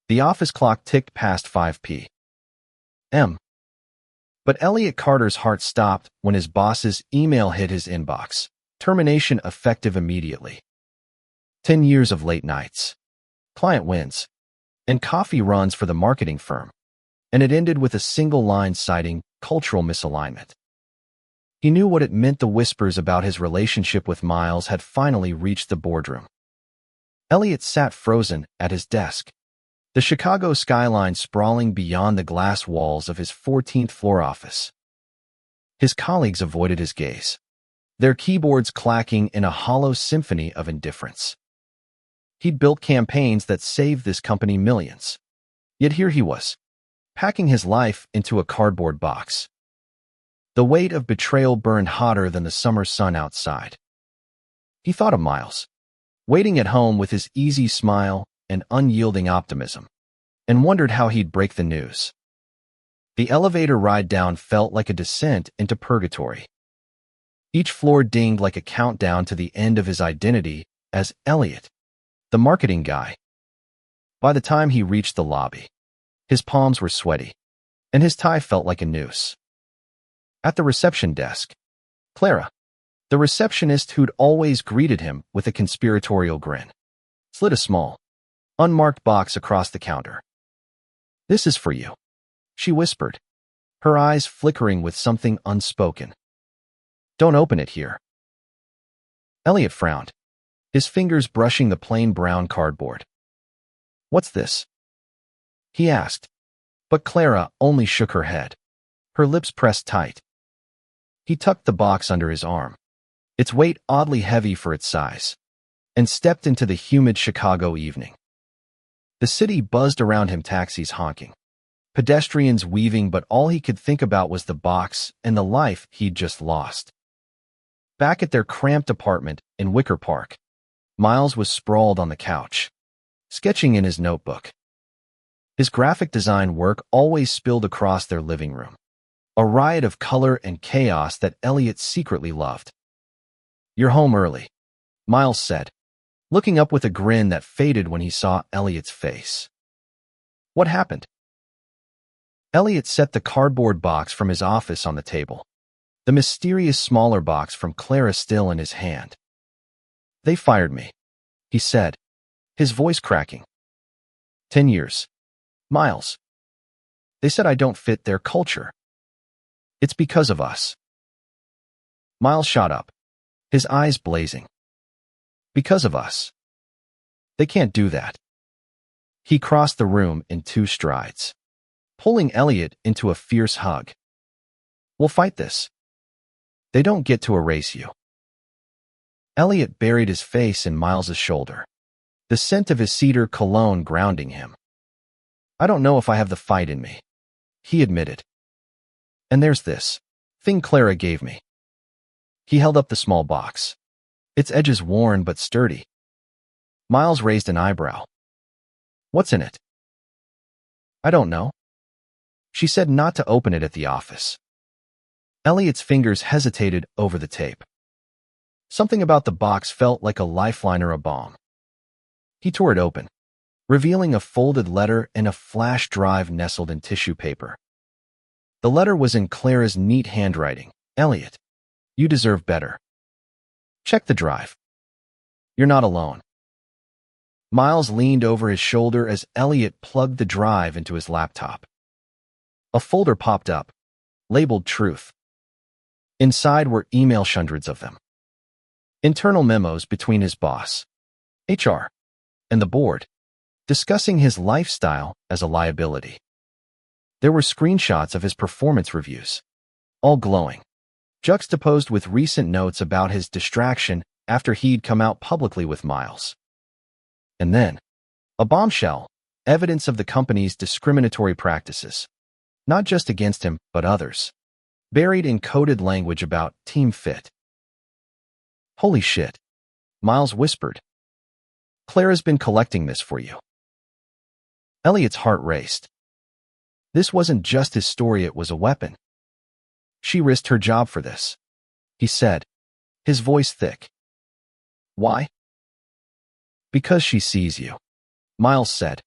The office clock ticked past 5 p.m. But Elliot Carter's heart stopped when his boss's email hit his inbox. Termination effective immediately. 10 years of late nights. Client wins. And coffee runs for the marketing firm. And it ended with a single line citing cultural misalignment. He knew what it meant. The whispers about his relationship with Miles had finally reached the boardroom. Elliot sat frozen at his desk, the Chicago skyline sprawling beyond the glass walls of his 14th floor office. His colleagues avoided his gaze, their keyboards clacking in a hollow symphony of indifference. He'd built campaigns that saved this company millions. Yet here he was, packing his life into a cardboard box. The weight of betrayal burned hotter than the summer sun outside. He thought of Miles, waiting at home with his easy smile and unyielding optimism, and wondered how he'd break the news. The elevator ride down felt like a descent into purgatory. Each floor dinged like a countdown to the end of his identity as Elliot, the marketing guy. By the time he reached the lobby, his palms were sweaty, and his tie felt like a noose. At the reception desk, Clara, the receptionist who'd always greeted him with a conspiratorial grin, slid a small, unmarked box across the counter. "This is for you," she whispered, her eyes flickering with something unspoken. "Don't open it here." Elliot frowned, his fingers brushing the plain brown cardboard. "What's this?" he asked, but Clara only shook her head, her lips pressed tight. He tucked the box under his arm, its weight oddly heavy for its size, and stepped into the humid Chicago evening. The city buzzed around him, taxis honking, pedestrians weaving, but all he could think about was the box and the life he'd just lost. Back at their cramped apartment in Wicker Park, Miles was sprawled on the couch, sketching in his notebook. His graphic design work always spilled across their living room, a riot of color and chaos that Elliot secretly loved. "You're home early," Miles said, looking up with a grin that faded when he saw Elliot's face. "What happened?" Elliot set the cardboard box from his office on the table, the mysterious smaller box from Clara still in his hand. "They fired me," he said, his voice cracking. 10 years. Miles. They said I don't fit their culture. It's because of us." Miles shot up, his eyes blazing. "Because of us? They can't do that." He crossed the room in 2 strides, pulling Elliot into a fierce hug. "We'll fight this. They don't get to erase you." Elliot buried his face in Miles's shoulder, the scent of his cedar cologne grounding him. "I don't know if I have the fight in me," he admitted. "And there's this thing Clara gave me." He held up the small box, its edges worn but sturdy. Miles raised an eyebrow. "What's in it?" "I don't know." She said not to open it at the office. Elliot's fingers hesitated over the tape. Something about the box felt like a lifeline or a bomb. He tore it open, revealing a folded letter and a flash drive nestled in tissue paper. The letter was in Clara's neat handwriting. "Elliot, you deserve better. Check the drive. You're not alone." Miles leaned over his shoulder as Elliot plugged the drive into his laptop. A folder popped up, labeled Truth. Inside were emails, hundreds of them. Internal memos between his boss, HR, and the board, discussing his lifestyle as a liability. There were screenshots of his performance reviews, all glowing, juxtaposed with recent notes about his distraction after he'd come out publicly with Miles. And then, a bombshell, evidence of the company's discriminatory practices, not just against him, but others, buried in coded language about team fit. "Holy shit," Miles whispered. "Clara's been collecting this for you." Elliot's heart raced. This wasn't just his story, it was a weapon. "She risked her job for this," he said, his voice thick. "Why?" "Because she sees you," Miles said,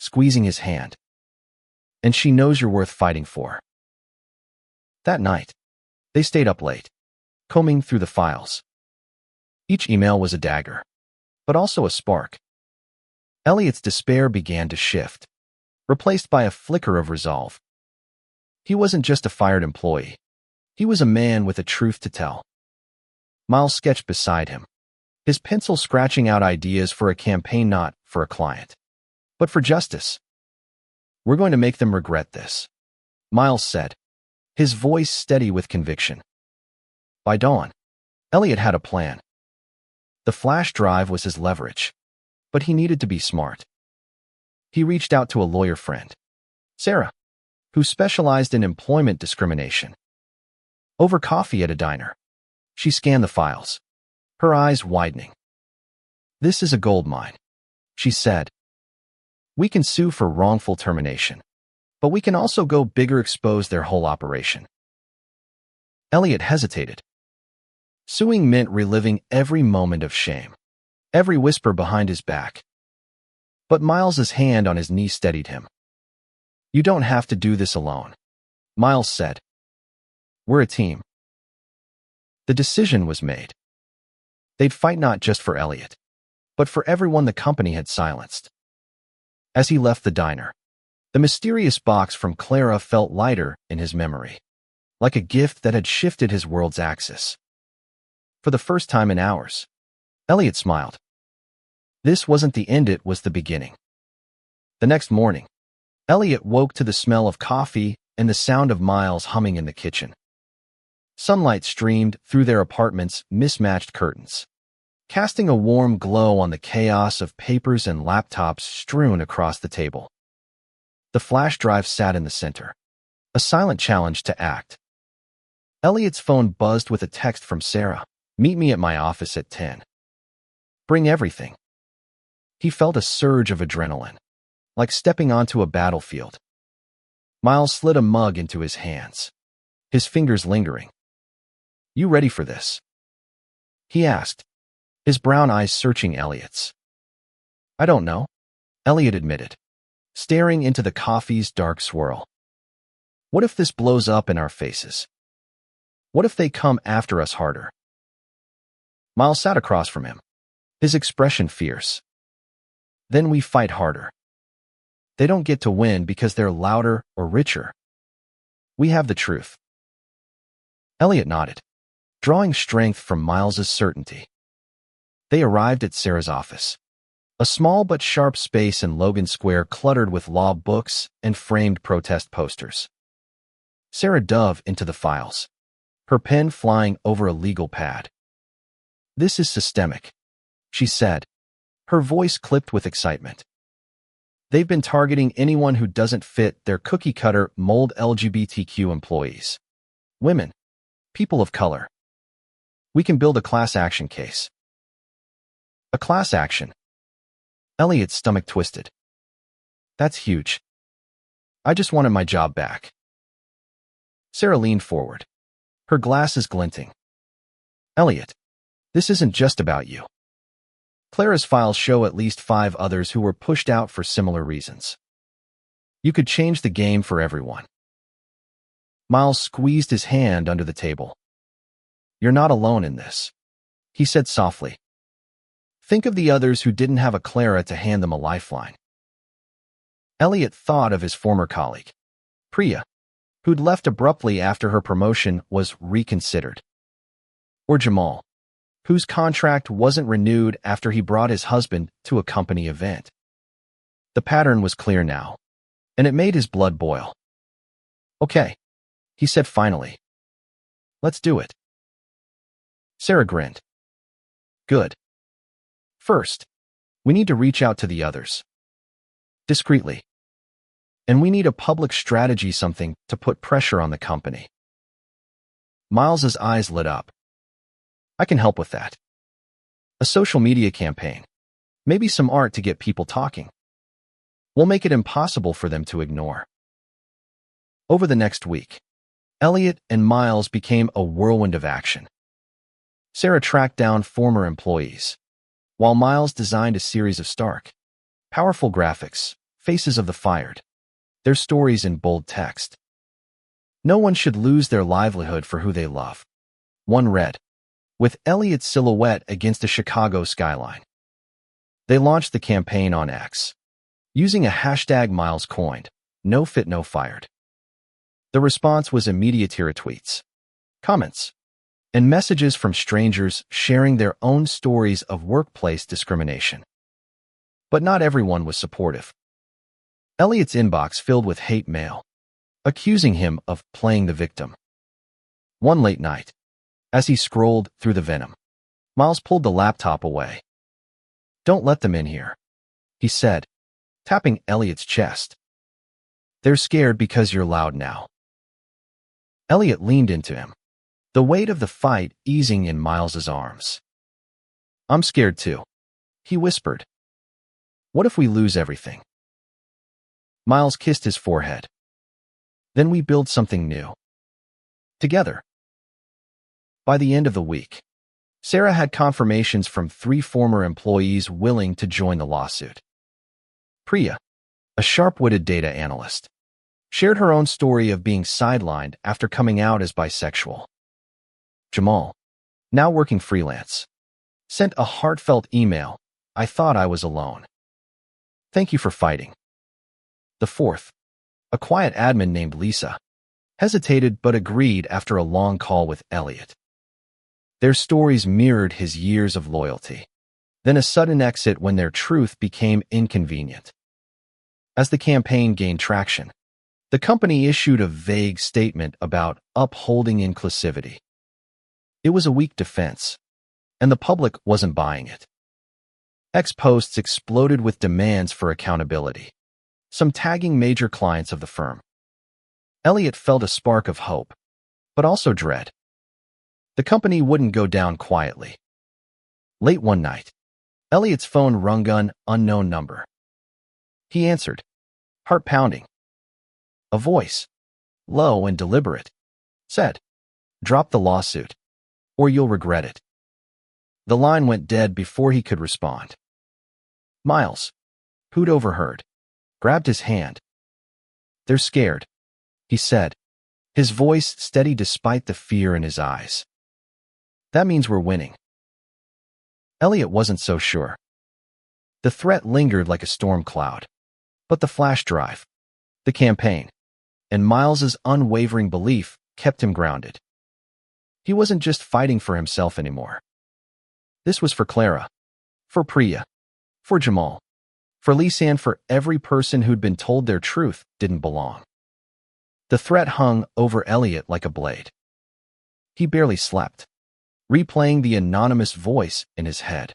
squeezing his hand. And she knows you're worth fighting for. That night, they stayed up late, combing through the files. Each email was a dagger, but also a spark. Elliot's despair began to shift, replaced by a flicker of resolve. He wasn't just a fired employee. He was a man with a truth to tell. Miles sketched beside him, his pencil scratching out ideas for a campaign, not for a client, but for justice. "We're going to make them regret this," Miles said, his voice steady with conviction. By dawn, Elliot had a plan. The flash drive was his leverage, but he needed to be smart. He reached out to a lawyer friend, Sarah, who specialized in employment discrimination. Over coffee at a diner, she scanned the files, her eyes widening. "This is a goldmine," she said. "We can sue for wrongful termination, but we can also go bigger, expose their whole operation." Elliot hesitated. Suing meant reliving every moment of shame, every whisper behind his back. But Miles's hand on his knee steadied him. "You don't have to do this alone," Miles said. "We're a team." The decision was made. They'd fight not just for Elliot, but for everyone the company had silenced. As he left the diner, the mysterious box from Clara felt lighter in his memory, like a gift that had shifted his world's axis. For the first time in hours, Elliot smiled. This wasn't the end, it was the beginning. The next morning, Elliot woke to the smell of coffee and the sound of Miles humming in the kitchen. Sunlight streamed through their apartment's mismatched curtains, casting a warm glow on the chaos of papers and laptops strewn across the table. The flash drive sat in the center, a silent challenge to act. Elliot's phone buzzed with a text from Sarah. "Meet me at my office at 10. Bring everything." He felt a surge of adrenaline, like stepping onto a battlefield. Miles slid a mug into his hands, his fingers lingering. "You ready for this?" he asked, his brown eyes searching Elliot's. "I don't know," Elliot admitted, staring into the coffee's dark swirl. "What if this blows up in our faces? What if they come after us harder?" Miles sat across from him, his expression fierce. "Then we fight harder. They don't get to win because they're louder or richer. We have the truth." Elliot nodded, drawing strength from Miles's certainty. They arrived at Sarah's office, a small but sharp space in Logan Square cluttered with law books and framed protest posters. Sarah dove into the files, her pen flying over a legal pad. "This is systemic," she said, her voice clipped with excitement. "They've been targeting anyone who doesn't fit their cookie-cutter mold: LGBTQ employees, women, people of color. We can build a class action case." "A class action?" Elliot's stomach twisted. "That's huge. I just wanted my job back." Sarah leaned forward, her glasses glinting. "Elliot, this isn't just about you. Clara's files show at least 5 others who were pushed out for similar reasons. You could change the game for everyone." Miles squeezed his hand under the table. "You're not alone in this," he said softly. "Think of the others who didn't have a Clara to hand them a lifeline." Elliot thought of his former colleague, Priya, who'd left abruptly after her promotion was reconsidered. Or Jamal, whose contract wasn't renewed after he brought his husband to a company event. The pattern was clear now, and it made his blood boil. "Okay," he said finally. "Let's do it." Sarah grinned. "Good. First, we need to reach out to the others. Discreetly. And we need a public strategy, something to put pressure on the company." Miles's eyes lit up. "I can help with that. A social media campaign. Maybe some art to get people talking. We'll make it impossible for them to ignore." Over the next week, Elliot and Miles became a whirlwind of action. Sarah tracked down former employees, while Miles designed a series of stark, powerful graphics Faces of the fired. Their stories in bold text. No one should lose their livelihood for who they love. One read, with Elliot's silhouette against a Chicago skyline. They launched the campaign on X, using a hashtag Miles coined, no fit, no fired. The response was immediate retweets, comments, and messages from strangers sharing their own stories of workplace discrimination. But not everyone was supportive. Elliot's inbox filled with hate mail, accusing him of playing the victim. One late night, as he scrolled through the venom, Miles pulled the laptop away. "Don't let them in here," he said, tapping Elliot's chest. "They're scared because you're loud now." Elliot leaned into him, the weight of the fight easing in Miles's arms. "I'm scared too," he whispered. "What if we lose everything?" Miles kissed his forehead. "Then we build something new. Together." By the end of the week, Sarah had confirmations from 3 former employees willing to join the lawsuit. Priya, a sharp-witted data analyst, shared her own story of being sidelined after coming out as bisexual. Jamal, now working freelance, sent a heartfelt email, "I thought I was alone. Thank you for fighting." The fourth, a quiet admin named Lisa, hesitated but agreed after a long call with Elliot. Their stories mirrored his years of loyalty, then a sudden exit when their truth became inconvenient. As the campaign gained traction, the company issued a vague statement about upholding inclusivity. It was a weak defense, and the public wasn't buying it. X posts exploded with demands for accountability, some tagging major clients of the firm. Elliot felt a spark of hope, but also dread. The company wouldn't go down quietly. Late one night, Elliot's phone rung an unknown number. He answered, heart pounding. A voice, low and deliberate, said, "Drop the lawsuit, or you'll regret it." The line went dead before he could respond. Miles, who'd overheard, grabbed his hand. "They're scared," he said, his voice steady despite the fear in his eyes. "That means we're winning." Elliot wasn't so sure. The threat lingered like a storm cloud, but the flash drive, the campaign, and Miles's unwavering belief kept him grounded. He wasn't just fighting for himself anymore. This was for Clara, for Priya, for Jamal, for Lisa, and for every person who'd been told their truth didn't belong. The threat hung over Elliot like a blade. He barely slept, replaying the anonymous voice in his head.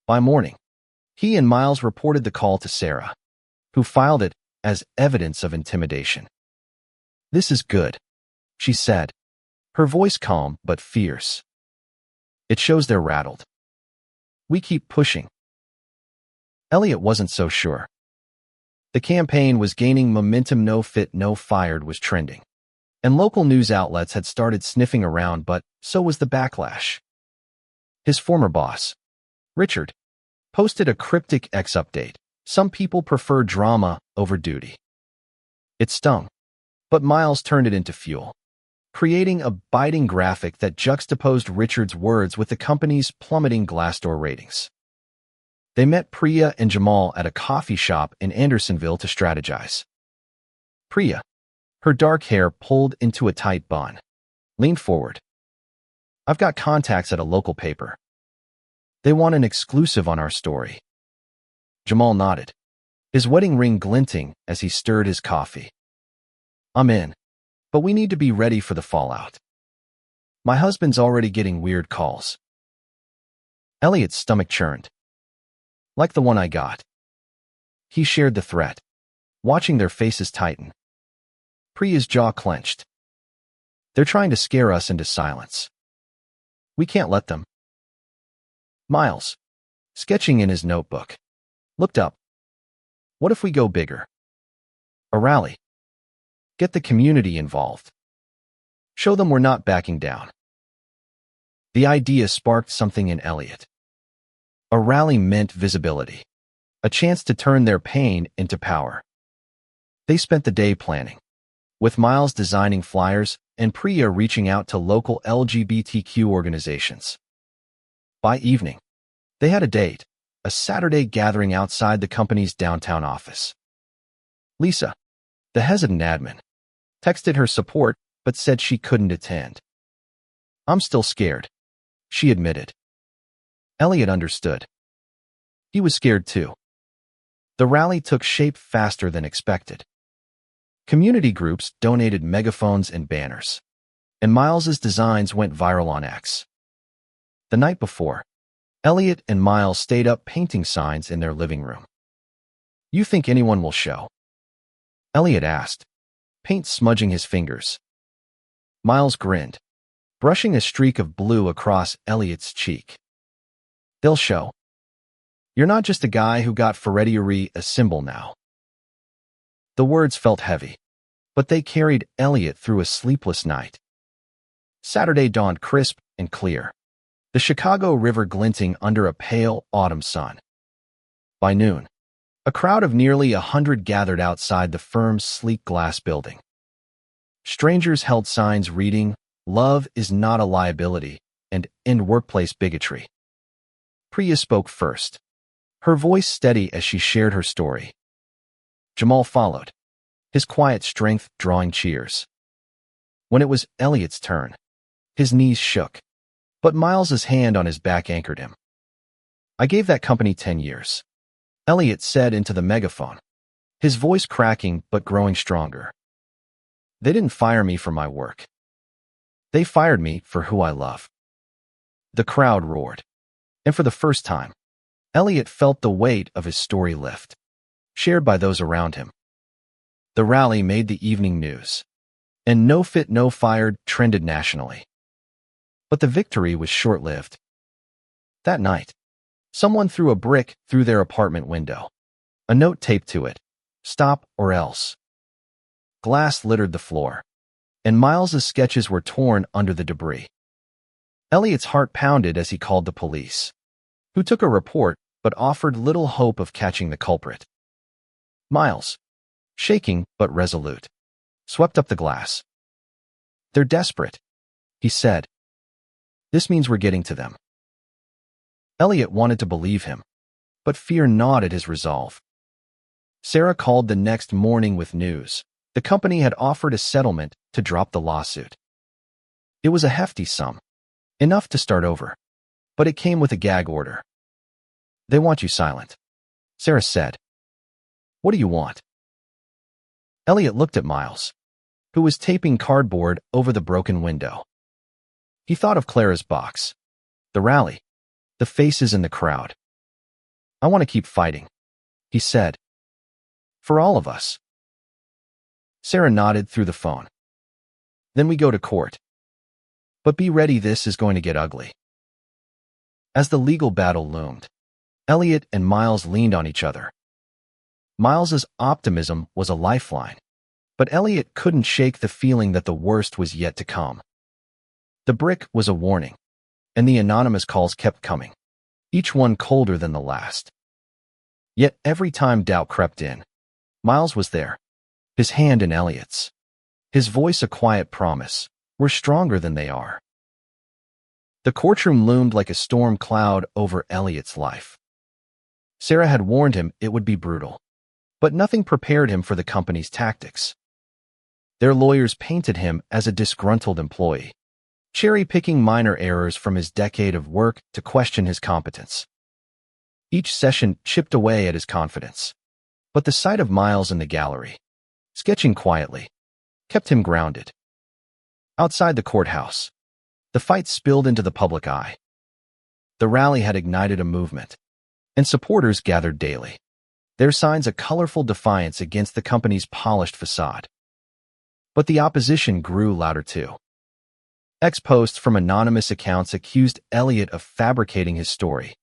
By morning, he and Miles reported the call to Sarah, who filed it as evidence of intimidation. "This is good," she said, her voice calm but fierce. "It shows they're rattled. We keep pushing." Elliot wasn't so sure. The campaign was gaining momentum. No fit, no fired was trending, and local news outlets had started sniffing around, but so was the backlash. His former boss, Richard, posted a cryptic X update. "Some people prefer drama over duty." It stung, but Miles turned it into fuel, creating a biting graphic that juxtaposed Richard's words with the company's plummeting Glassdoor ratings. They met Priya and Jamal at a coffee shop in Andersonville to strategize. Priya, her dark hair pulled into a tight bun, leaned forward. "I've got contacts at a local paper. They want an exclusive on our story." Jamal nodded, his wedding ring glinting as he stirred his coffee. "I'm in, but we need to be ready for the fallout. My husband's already getting weird calls." Elliot's stomach churned. "Like the one I got." He shared the threat, watching their faces tighten. Priya's jaw clenched. "They're trying to scare us into silence. We can't let them." Miles, sketching in his notebook, looked up. "What if we go bigger? A rally. Get the community involved. Show them we're not backing down." The idea sparked something in Elliot. A rally meant visibility, a chance to turn their pain into power. They spent the day planning, with Miles designing flyers and Priya reaching out to local LGBTQ organizations. By evening, they had a date, a Saturday gathering outside the company's downtown office. Lisa, the hesitant admin, texted her support but said she couldn't attend. "I'm still scared," she admitted. Elliot understood. He was scared too. The rally took shape faster than expected. Community groups donated megaphones and banners, and Miles's designs went viral on X. The night before, Elliot and Miles stayed up painting signs in their living room. "You think anyone will show?" Elliot asked, paint smudging his fingers. Miles grinned, brushing a streak of blue across Elliot's cheek. "They'll show. You're not just a guy who got Ferretti a symbol now." The words felt heavy, but they carried Elliot through a sleepless night. Saturday dawned crisp and clear, the Chicago River glinting under a pale autumn sun. By noon, a crowd of nearly 100 gathered outside the firm's sleek glass building. Strangers held signs reading, "Love is not a liability," and "End workplace bigotry." Priya spoke first, her voice steady as she shared her story. Jamal followed, his quiet strength drawing cheers. When it was Elliot's turn, his knees shook, but Miles's hand on his back anchored him. "I gave that company 10 years," Elliot said into the megaphone, his voice cracking but growing stronger. "They didn't fire me for my work. They fired me for who I love." The crowd roared, and for the first time, Elliot felt the weight of his story lift, shared by those around him. The rally made the evening news, and "No Fit, No Fired" trended nationally. But the victory was short-lived. That night, someone threw a brick through their apartment window, a note taped to it, "Stop or else." Glass littered the floor, and Miles's sketches were torn under the debris. Elliot's heart pounded as he called the police, who took a report but offered little hope of catching the culprit. Miles, shaking but resolute, swept up the glass. "They're desperate," he said. "This means we're getting to them." Elliot wanted to believe him, but fear gnawed at his resolve. Sarah called the next morning with news. The company had offered a settlement to drop the lawsuit. It was a hefty sum, enough to start over, but it came with a gag order. "They want you silent," Sarah said. "What do you want?" Elliot looked at Miles, who was taping cardboard over the broken window. He thought of Clara's box, the rally, the faces in the crowd. "I want to keep fighting," he said. "For all of us." Sarah nodded through the phone. "Then we go to court. But be ready, this is going to get ugly." As the legal battle loomed, Elliot and Miles leaned on each other. Miles's optimism was a lifeline, but Elliot couldn't shake the feeling that the worst was yet to come. The brick was a warning, and the anonymous calls kept coming, each one colder than the last. Yet every time doubt crept in, Miles was there, his hand in Elliot's, his voice a quiet promise, "We're stronger than they are." The courtroom loomed like a storm cloud over Elliot's life. Sarah had warned him it would be brutal, but nothing prepared him for the company's tactics. Their lawyers painted him as a disgruntled employee, cherry-picking minor errors from his decade of work to question his competence. Each session chipped away at his confidence, but the sight of Miles in the gallery, sketching quietly, kept him grounded. Outside the courthouse, the fight spilled into the public eye. The rally had ignited a movement, and supporters gathered daily, their signs a colorful defiance against the company's polished facade. But the opposition grew louder too. Posts from anonymous accounts accused Elliot of fabricating his story,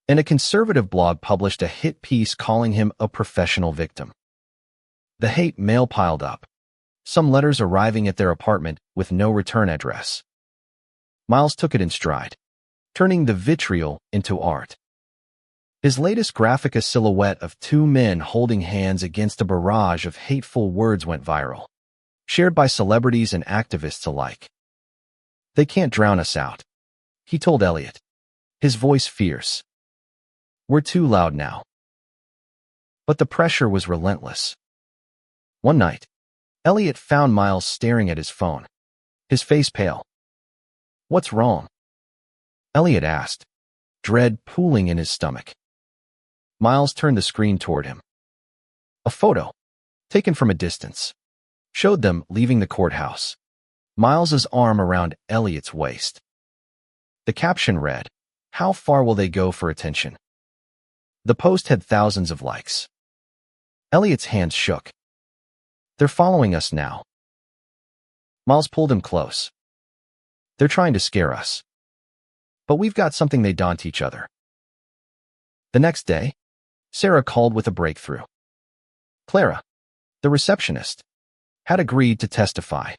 and a conservative blog published a hit piece calling him a professional victim. The hate mail piled up, some letters arriving at their apartment with no return address. Miles took it in stride, turning the vitriol into art. His latest graphic, a silhouette of two men holding hands against a barrage of hateful words, went viral, shared by celebrities and activists alike. "They can't drown us out," he told Elliot, his voice fierce. "We're too loud now." But the pressure was relentless. One night, Elliot found Miles staring at his phone, his face pale. "What's wrong?" Elliot asked, dread pooling in his stomach. Miles turned the screen toward him. A photo, taken from a distance, showed them leaving the courthouse, Miles's arm around Elliot's waist. The caption read, "How far will they go for attention?" The post had thousands of likes. Elliot's hands shook. "They're following us now." Miles pulled him close. "They're trying to scare us. But we've got something they don't each other." The next day, Sarah called with a breakthrough. Clara, the receptionist, had agreed to testify.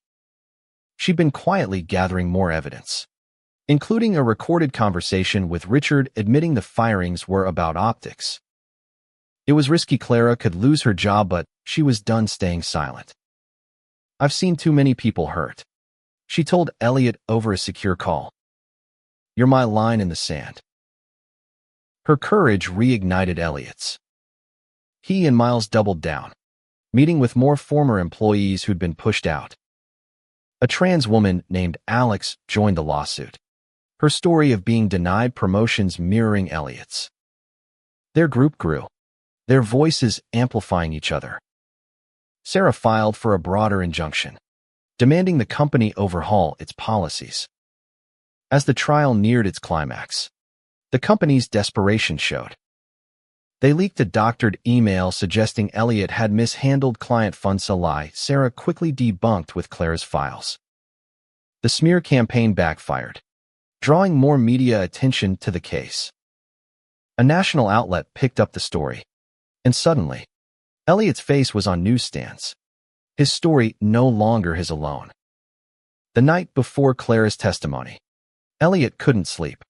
She'd been quietly gathering more evidence, including a recorded conversation with Richard admitting the firings were about optics. It was risky. Clara could lose her job, but she was done staying silent. "I've seen too many people hurt," she told Elliot over a secure call. "You're my line in the sand." Her courage reignited Elliot's. He and Miles doubled down, meeting with more former employees who'd been pushed out. A trans woman named Alex joined the lawsuit, her story of being denied promotions mirroring Elliot's. Their group grew, their voices amplifying each other. Sarah filed for a broader injunction, demanding the company overhaul its policies. As the trial neared its climax, the company's desperation showed. They leaked a doctored email suggesting Elliot had mishandled client funds, a lie Sarah quickly debunked with Clara's files. The smear campaign backfired, drawing more media attention to the case. A national outlet picked up the story, and suddenly, Elliot's face was on newsstands, his story no longer his alone. The night before Clara's testimony, Elliot couldn't sleep.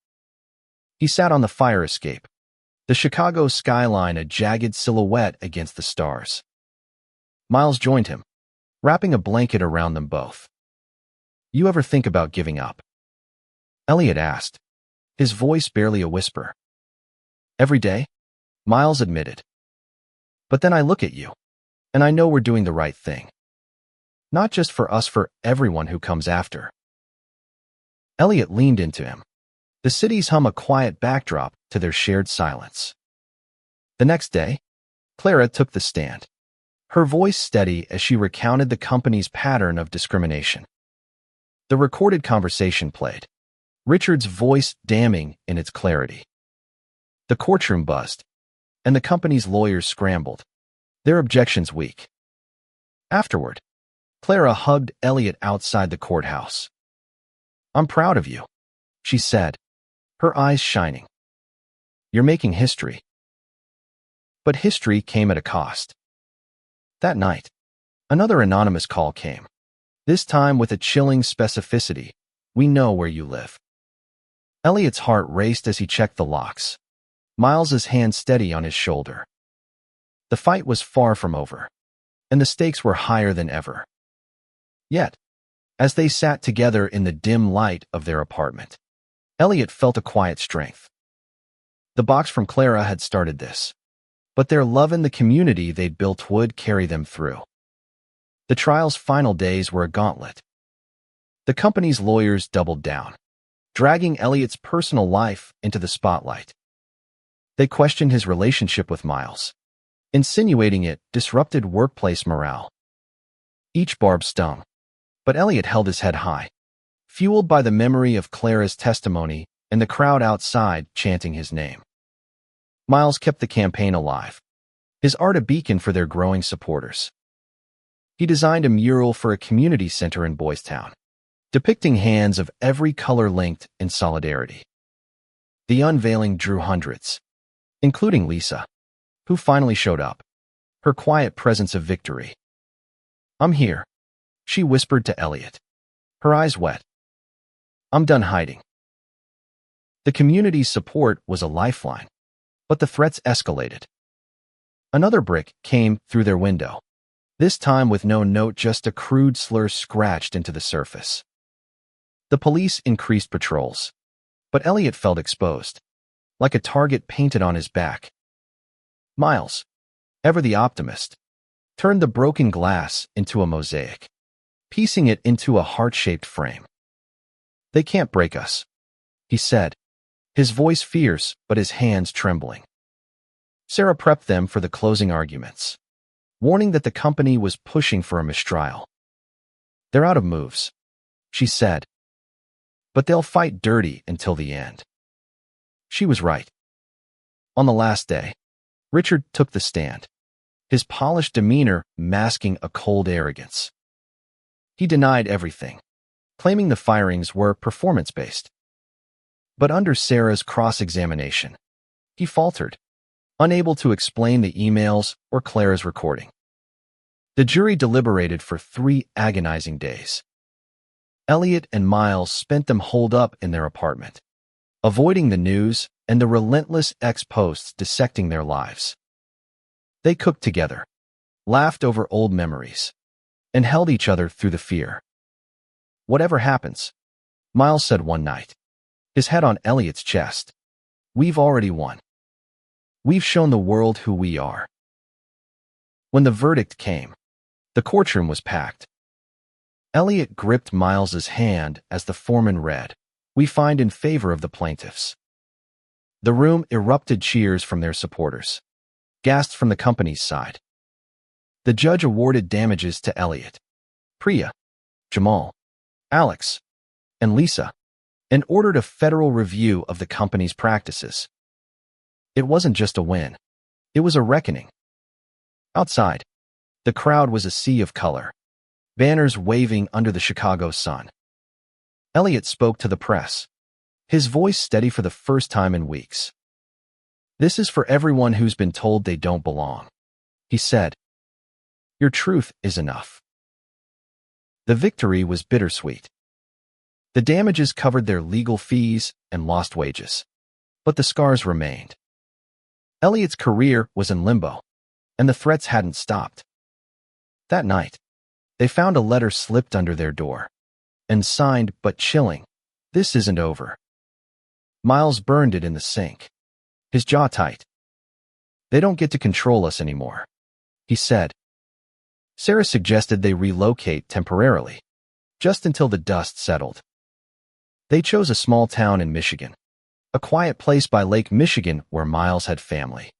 He sat on the fire escape, the Chicago skyline a jagged silhouette against the stars. Miles joined him, wrapping a blanket around them both. "You ever think about giving up?" Elliot asked, his voice barely a whisper. "Every day," Miles admitted. "But then I look at you, and I know we're doing the right thing. Not just for us, for everyone who comes after." Elliot leaned into him, the city's hum a quiet backdrop to their shared silence. The next day, Clara took the stand, her voice steady as she recounted the company's pattern of discrimination. The recorded conversation played, Richard's voice damning in its clarity. The courtroom buzzed, and the company's lawyers scrambled, their objections weak. Afterward, Clara hugged Elliot outside the courthouse. "I'm proud of you," she said, her eyes shining. "You're making history." But history came at a cost. That night, another anonymous call came, this time with a chilling specificity. "We know where you live." Elliot's heart raced as he checked the locks, Miles's hand steady on his shoulder. The fight was far from over, and the stakes were higher than ever. Yet, as they sat together in the dim light of their apartment, Elliot felt a quiet strength. The box from Clara had started this, but their love and the community they'd built would carry them through. The trial's final days were a gauntlet. The company's lawyers doubled down, dragging Elliot's personal life into the spotlight. They questioned his relationship with Miles, insinuating it disrupted workplace morale. Each barb stung, but Elliot held his head high, fueled by the memory of Clara's testimony and the crowd outside chanting his name. Miles kept the campaign alive, his art a beacon for their growing supporters. He designed a mural for a community center in Boys Town, depicting hands of every color linked in solidarity. The unveiling drew hundreds, including Lisa, who finally showed up, her quiet presence of victory. "I'm here," she whispered to Elliot, her eyes wet. "I'm done hiding." The community's support was a lifeline, But the threats escalated. Another brick came through their window, this time with no note, just a crude slur scratched into the surface. The police increased patrols, but Elliot felt exposed, like a target painted on his back. Miles, ever the optimist, turned the broken glass into a mosaic, piecing it into a heart-shaped frame. "They can't break us," he said, his voice fierce but his hands trembling. Sarah prepped them for the closing arguments, warning that the company was pushing for a mistrial. "They're out of moves," she said, "but they'll fight dirty until the end." She was right. On the last day, Richard took the stand, his polished demeanor masking a cold arrogance. He denied everything, claiming the firings were performance-based. But under Sarah's cross-examination, he faltered, unable to explain the emails or Clara's recording. The jury deliberated for 3 agonizing days. Elliot and Miles spent them holed up in their apartment, avoiding the news and the relentless ex-posts dissecting their lives. They cooked together, laughed over old memories, and held each other through the fear. "Whatever happens," Miles said one night, his head on Elliot's chest, "we've already won. We've shown the world who we are." When the verdict came, the courtroom was packed. Elliot gripped Miles's hand as the foreman read, "We find in favor of the plaintiffs." The room erupted cheers from their supporters, gasps from the company's side. The judge awarded damages to Elliot, Priya, Jamal, Alex, and Lisa, and ordered a federal review of the company's practices. It wasn't just a win. It was a reckoning. Outside, the crowd was a sea of color, banners waving under the Chicago sun. Elliot spoke to the press, his voice steady for the first time in weeks. "This is for everyone who's been told they don't belong," he said. "Your truth is enough." The victory was bittersweet. The damages covered their legal fees and lost wages, but the scars remained. Elliot's career was in limbo, and the threats hadn't stopped. That night, they found a letter slipped under their door, and signed but chilling, "This isn't over." Miles burned it in the sink, his jaw tight. "They don't get to control us anymore," he said. Sarah suggested they relocate temporarily, just until the dust settled. They chose a small town in Michigan, a quiet place by Lake Michigan where Miles had family.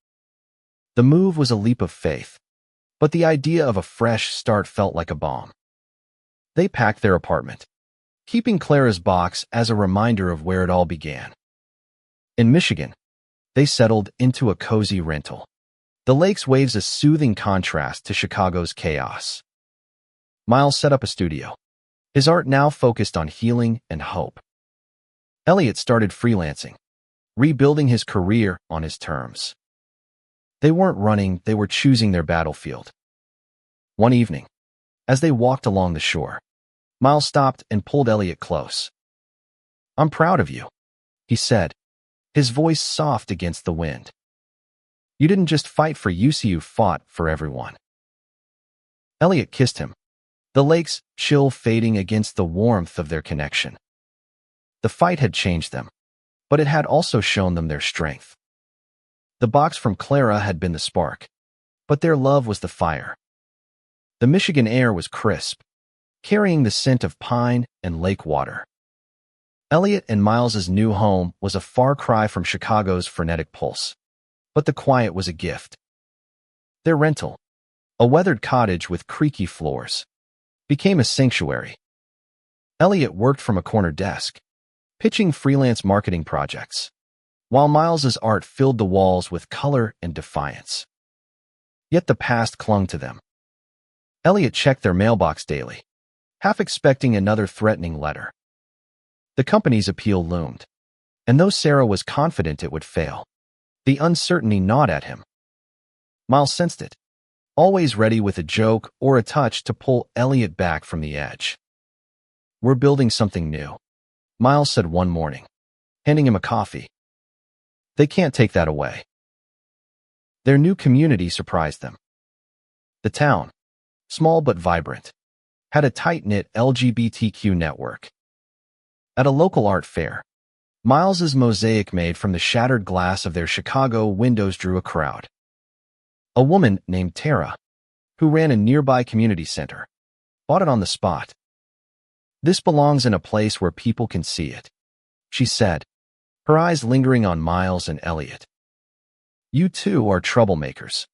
The move was a leap of faith, but the idea of a fresh start felt like a bomb. They packed their apartment, keeping Clara's box as a reminder of where it all began. In Michigan, they settled into a cozy rental, the lake's waves a soothing contrast to Chicago's chaos. Miles set up a studio, his art now focused on healing and hope. Elliot started freelancing, rebuilding his career on his terms. They weren't running, they were choosing their battlefield. One evening, as they walked along the shore, Miles stopped and pulled Elliot close. "I'm proud of you," he said, his voice soft against the wind. "You didn't just fight for you fought for everyone." Elliot kissed him, the lake's chill fading against the warmth of their connection. The fight had changed them, but it had also shown them their strength. The box from Clara had been the spark, but their love was the fire. The Michigan air was crisp, carrying the scent of pine and lake water. Elliot and Miles's new home was a far cry from Chicago's frenetic pulse, but the quiet was a gift. Their rental, a weathered cottage with creaky floors, became a sanctuary. Elliot worked from a corner desk, pitching freelance marketing projects, while Miles's art filled the walls with color and defiance. Yet the past clung to them. Elliot checked their mailbox daily, half expecting another threatening letter. The company's appeal loomed, and though Sarah was confident it would fail, the uncertainty gnawed at him. Miles sensed it, always ready with a joke or a touch to pull Elliot back from the edge. "We're building something new," Miles said one morning, handing him a coffee. "They can't take that away." Their new community surprised them. The town, small but vibrant, had a tight-knit LGBTQ network. At a local art fair, Miles's mosaic made from the shattered glass of their Chicago windows drew a crowd. A woman named Tara, who ran a nearby community center, bought it on the spot. "This belongs in a place where people can see it," she said, her eyes lingering on Miles and Elliot. "You two are troublemakers."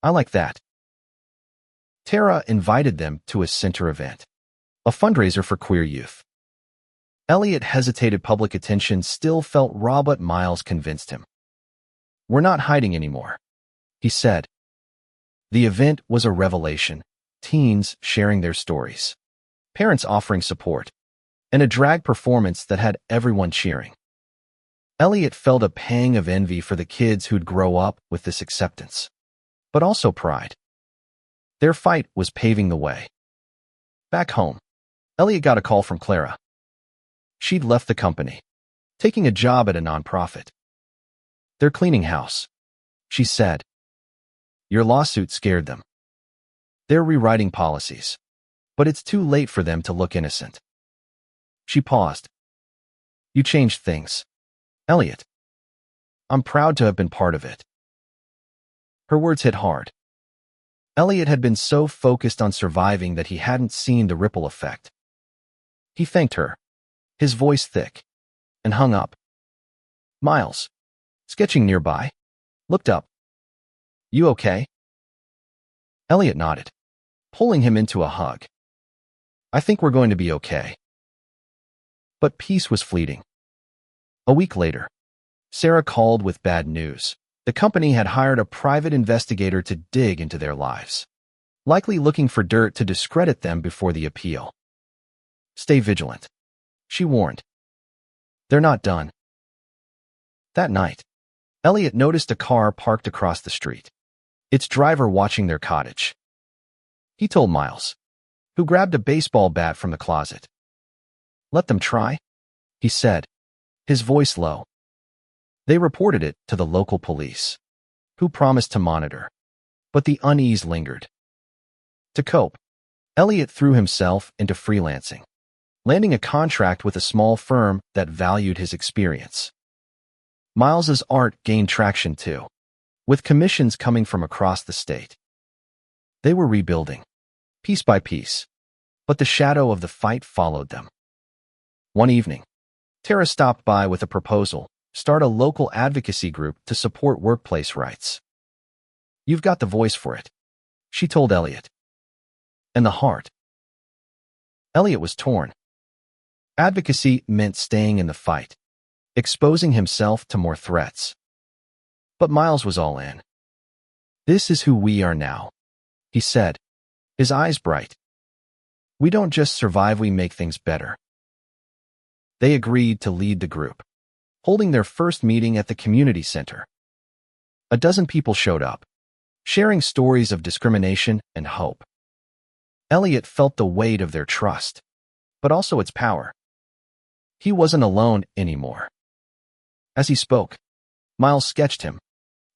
"I like that." Tara invited them to a center event, a fundraiser for queer youth. Elliot hesitated. Public attention still felt raw, but Miles convinced him. "We're not hiding anymore," he said. The event was a revelation, teens sharing their stories, parents offering support, and a drag performance that had everyone cheering. Elliot felt a pang of envy for the kids who'd grow up with this acceptance, but also pride. Their fight was paving the way. Back home, Elliot got a call from Clara. She'd left the company, taking a job at a nonprofit. "They're cleaning house," she said. "Your lawsuit scared them. They're rewriting policies, but it's too late for them to look innocent." She paused. "You changed things, Elliot. I'm proud to have been part of it." Her words hit hard. Elliot had been so focused on surviving that he hadn't seen the ripple effect. He thanked her, his voice thick, and hung up. Miles, sketching nearby, looked up. "You okay?" Elliot nodded, pulling him into a hug. "I think we're going to be okay." But peace was fleeting. A week later, Sarah called with bad news. The company had hired a private investigator to dig into their lives, likely looking for dirt to discredit them before the appeal. "Stay vigilant," she warned. "They're not done." That night, Elliot noticed a car parked across the street, its driver watching their cottage. He told Miles, who grabbed a baseball bat from the closet. "Let them try," he said, his voice low. They reported it to the local police, who promised to monitor, but the unease lingered. To cope, Elliot threw himself into freelancing, landing a contract with a small firm that valued his experience. Miles's art gained traction too, with commissions coming from across the state. They were rebuilding, piece by piece, but the shadow of the fight followed them. One evening, Tara stopped by with a proposal: start a local advocacy group to support workplace rights. "You've got the voice for it," she told Elliot. "And the heart." Elliot was torn. Advocacy meant staying in the fight, exposing himself to more threats. But Miles was all in. "This is who we are now," he said, his eyes bright. "We don't just survive, we make things better." They agreed to lead the group, holding their first meeting at the community center. A dozen people showed up, sharing stories of discrimination and hope. Elliot felt the weight of their trust, but also its power. He wasn't alone anymore. As he spoke, Miles sketched him,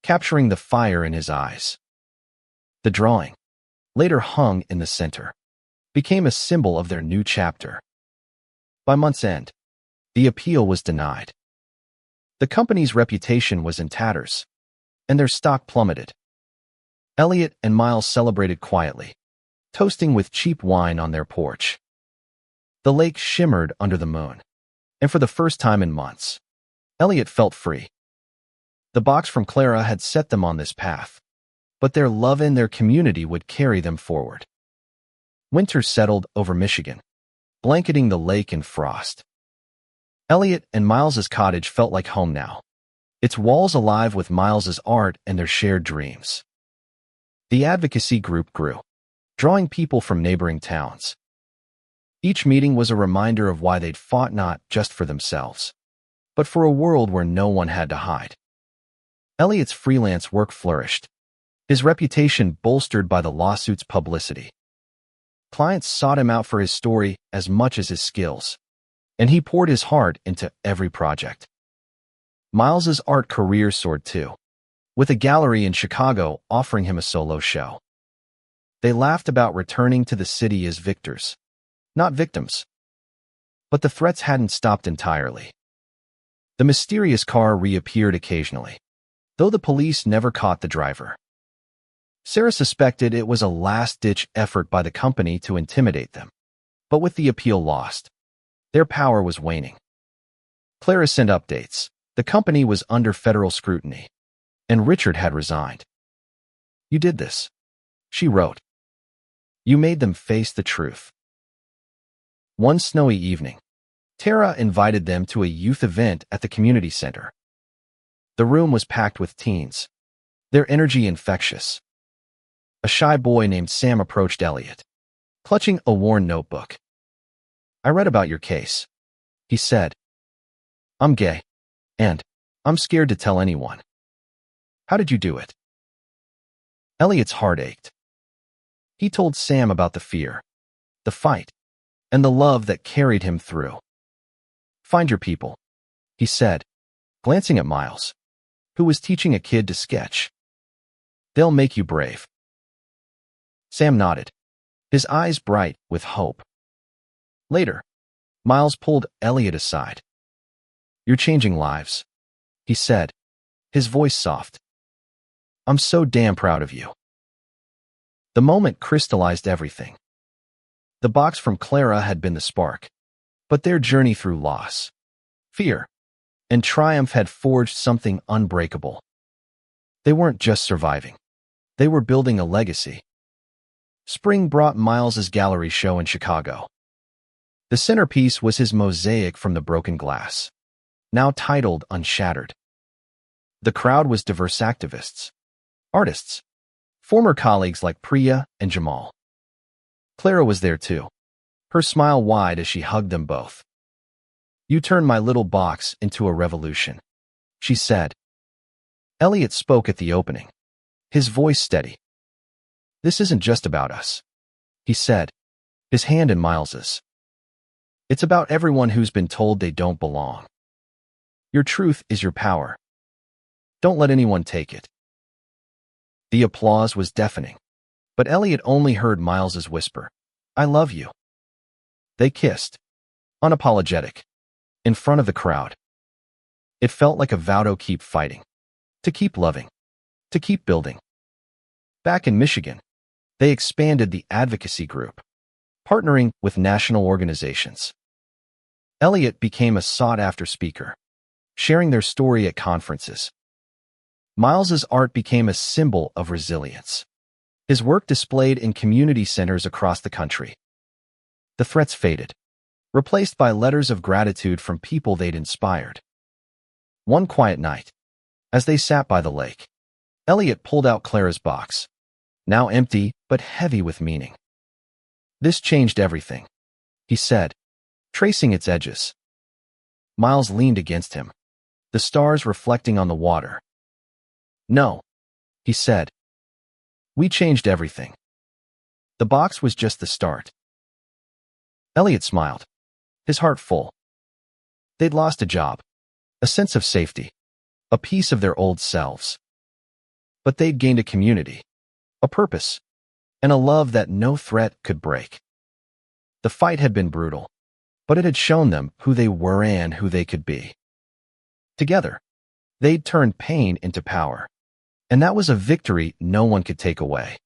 capturing the fire in his eyes. The drawing, later hung in the center, became a symbol of their new chapter. By month's end, the appeal was denied. The company's reputation was in tatters, and their stock plummeted. Elliot and Miles celebrated quietly, toasting with cheap wine on their porch. The lake shimmered under the moon, and for the first time in months, Elliot felt free. The box from Clara had set them on this path, but their love and their community would carry them forward. Winter settled over Michigan, blanketing the lake in frost. Elliot and Miles's cottage felt like home now, its walls alive with Miles's art and their shared dreams. The advocacy group grew, drawing people from neighboring towns. Each meeting was a reminder of why they'd fought not just for themselves, but for a world where no one had to hide. Elliot's freelance work flourished, his reputation bolstered by the lawsuit's publicity. Clients sought him out for his story as much as his skills, and he poured his heart into every project. Miles's art career soared too, with a gallery in Chicago offering him a solo show. They laughed about returning to the city as victors, not victims. But the threats hadn't stopped entirely. The mysterious car reappeared occasionally, though the police never caught the driver. Sarah suspected it was a last-ditch effort by the company to intimidate them. But with the appeal lost, their power was waning. Clara sent updates. The company was under federal scrutiny, and Richard had resigned. "You did this," she wrote. "You made them face the truth." One snowy evening, Tara invited them to a youth event at the community center. The room was packed with teens, their energy infectious. A shy boy named Sam approached Elliot, clutching a worn notebook. "I read about your case," he said. "I'm gay, and I'm scared to tell anyone." "How did you do it?" Elliot's heart ached. He told Sam about the fear, the fight, and the love that carried him through. "Find your people," he said, glancing at Miles, who was teaching a kid to sketch. "They'll make you brave." Sam nodded, his eyes bright with hope. Later, Miles pulled Elliot aside. "You're changing lives," he said, his voice soft. "I'm so damn proud of you." The moment crystallized everything. The box from Clara had been the spark, but their journey through loss, fear, and triumph had forged something unbreakable. They weren't just surviving. They were building a legacy. Spring brought Miles's gallery show in Chicago. The centerpiece was his mosaic from the broken glass, now titled Unshattered. The crowd was diverse activists, artists, former colleagues like Priya and Jamal. Clara was there too, her smile wide as she hugged them both. "You turned my little box into a revolution," she said. Elliot spoke at the opening, his voice steady. "This isn't just about us," he said, his hand in Miles's. "It's about everyone who's been told they don't belong. Your truth is your power. Don't let anyone take it." The applause was deafening, but Elliot only heard Miles's whisper, "I love you." They kissed, unapologetic, in front of the crowd. It felt like a vow to keep fighting, to keep loving, to keep building. Back in Michigan, they expanded the advocacy group, partnering with national organizations. Elliot became a sought-after speaker, sharing their story at conferences. Miles's art became a symbol of resilience, his work displayed in community centers across the country. The threats faded, replaced by letters of gratitude from people they'd inspired. One quiet night, as they sat by the lake, Elliot pulled out Clara's box, now empty but heavy with meaning. "This changed everything," he said, tracing its edges. Miles leaned against him, the stars reflecting on the water. "No," he said. "We changed everything. The box was just the start." Elliot smiled, his heart full. They'd lost a job, a sense of safety, a piece of their old selves. But they'd gained a community, a purpose, and a love that no threat could break. The fight had been brutal, but it had shown them who they were and who they could be. Together, they'd turned pain into power, and that was a victory no one could take away.